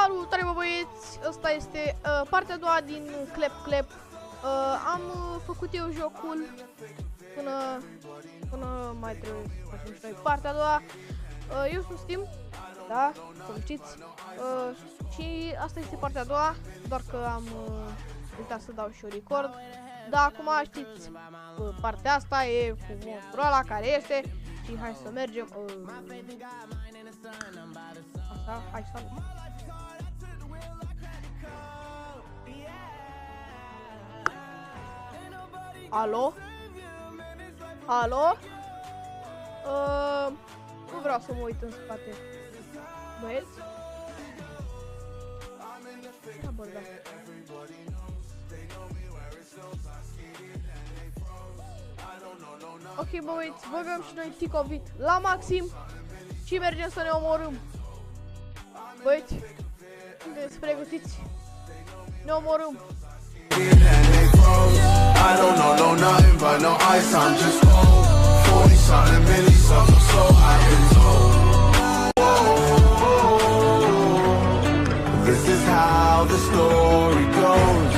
Salutare, bă băieți! Asta este partea a doua din Clap. Am făcut eu jocul până mai trebuie să facem și noi partea a doua. Eu sunt Steam, da, cum știți. Și asta este partea a doua, doar că am uitat să dau și eu record. Dar acum știți, partea asta e cu monstrul ăla care este. Și hai să mergem. Așa, hai să mergem. Alo? Alo? Nu vreau să mă uit în spate. Băieți? Da, bă, da. Ok, băieți, băgăm și noi ticovit la maxim și mergem să ne omorâm. Băieți, sunteți pregătiți? Ne omorâm. I don't know nothing but no ice, I'm just cold. 40 something milli, so I've been told. This is how the story goes.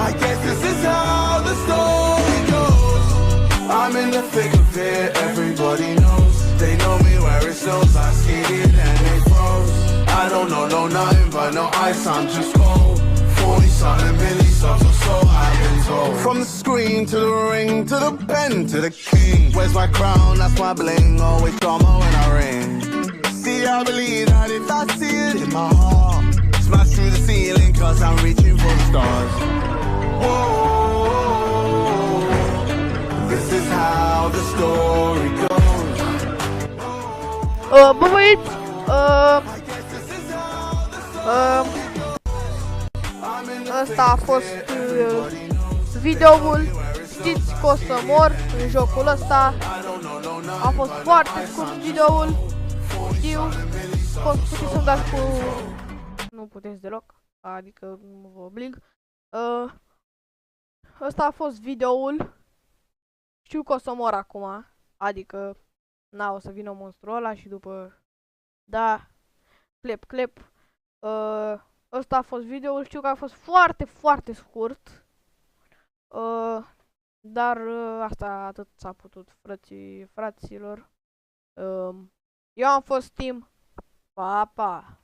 I guess this is how the story goes. I'm in the thick of it, everybody knows. They know me where it snows, I skated and they froze. I don't know nothing but no ice, I'm just cold. 40 something milli, so I've been told. From the screen to the ring, to the pen, to the king. Where's my crown? That's my bling. Always drama when I ring. See, I believe that if I see it in my heart, smash through the ceiling, cause I'm reaching for the stars. Whoa, this is how the story goes. Bă băieți, ăsta a fost videoul. Știți că o să mor în jocul ăsta. A fost foarte scurt videoul. Știu, puteți să-mi dați cu... Nu puteți deloc, adică nu vă oblig. Ăsta a fost videoul. Știu că o să mor acum, adică o să vină monstrul ăla și după... Da, clap. Ăsta a fost videoul, știu că a fost foarte scurt. Dar asta atât s-a putut, fraților. Eu am fost Steam. Pa!